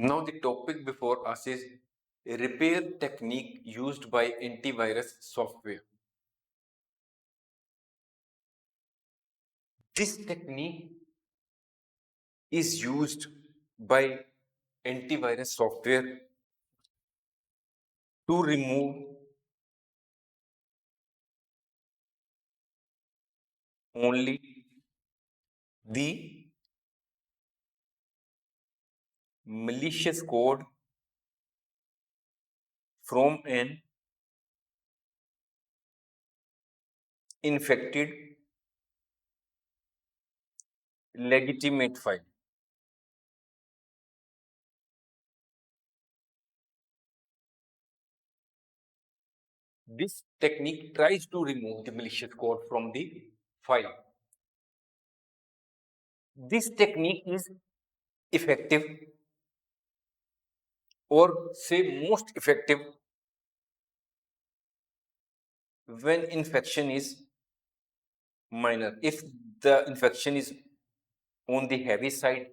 Now the topic before us is a repair technique used by antivirus software. This technique is used by antivirus software to remove only the malicious code from an infected legitimate file. This technique tries to remove the malicious code from the file. This technique is effective, or say most effective, when infection is minor. If the infection is on the heavy side,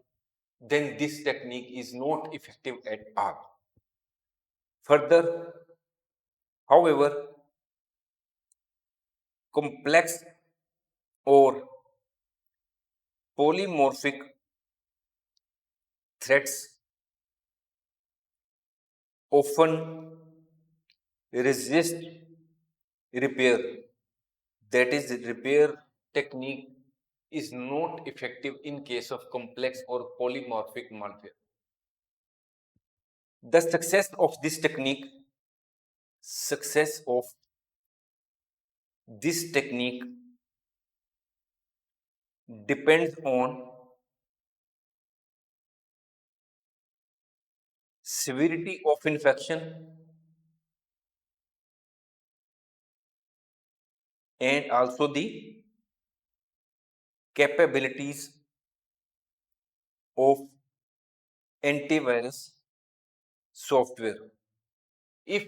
then this technique is not effective at all. Further, however, complex or polymorphic threats often resist repair. That is, repair technique is not effective in case of complex or polymorphic malware. The success of this technique depends on severity of infection and also the capabilities of antivirus software. If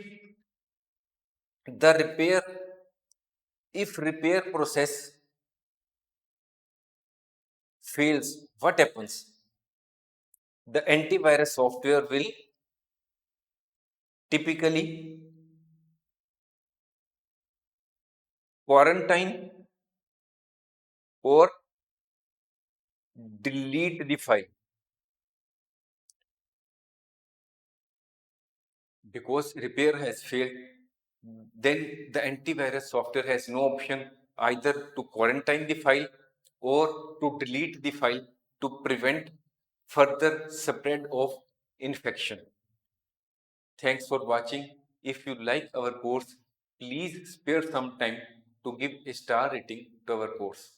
the repair, if repair process fails, what happens? The antivirus software will typically quarantine or delete the file, because repair has failed. Then the antivirus software has no option either to quarantine the file or to delete the file to prevent further spread of infection. Thanks for watching. If you like our course, please spare some time to give a star rating to our course.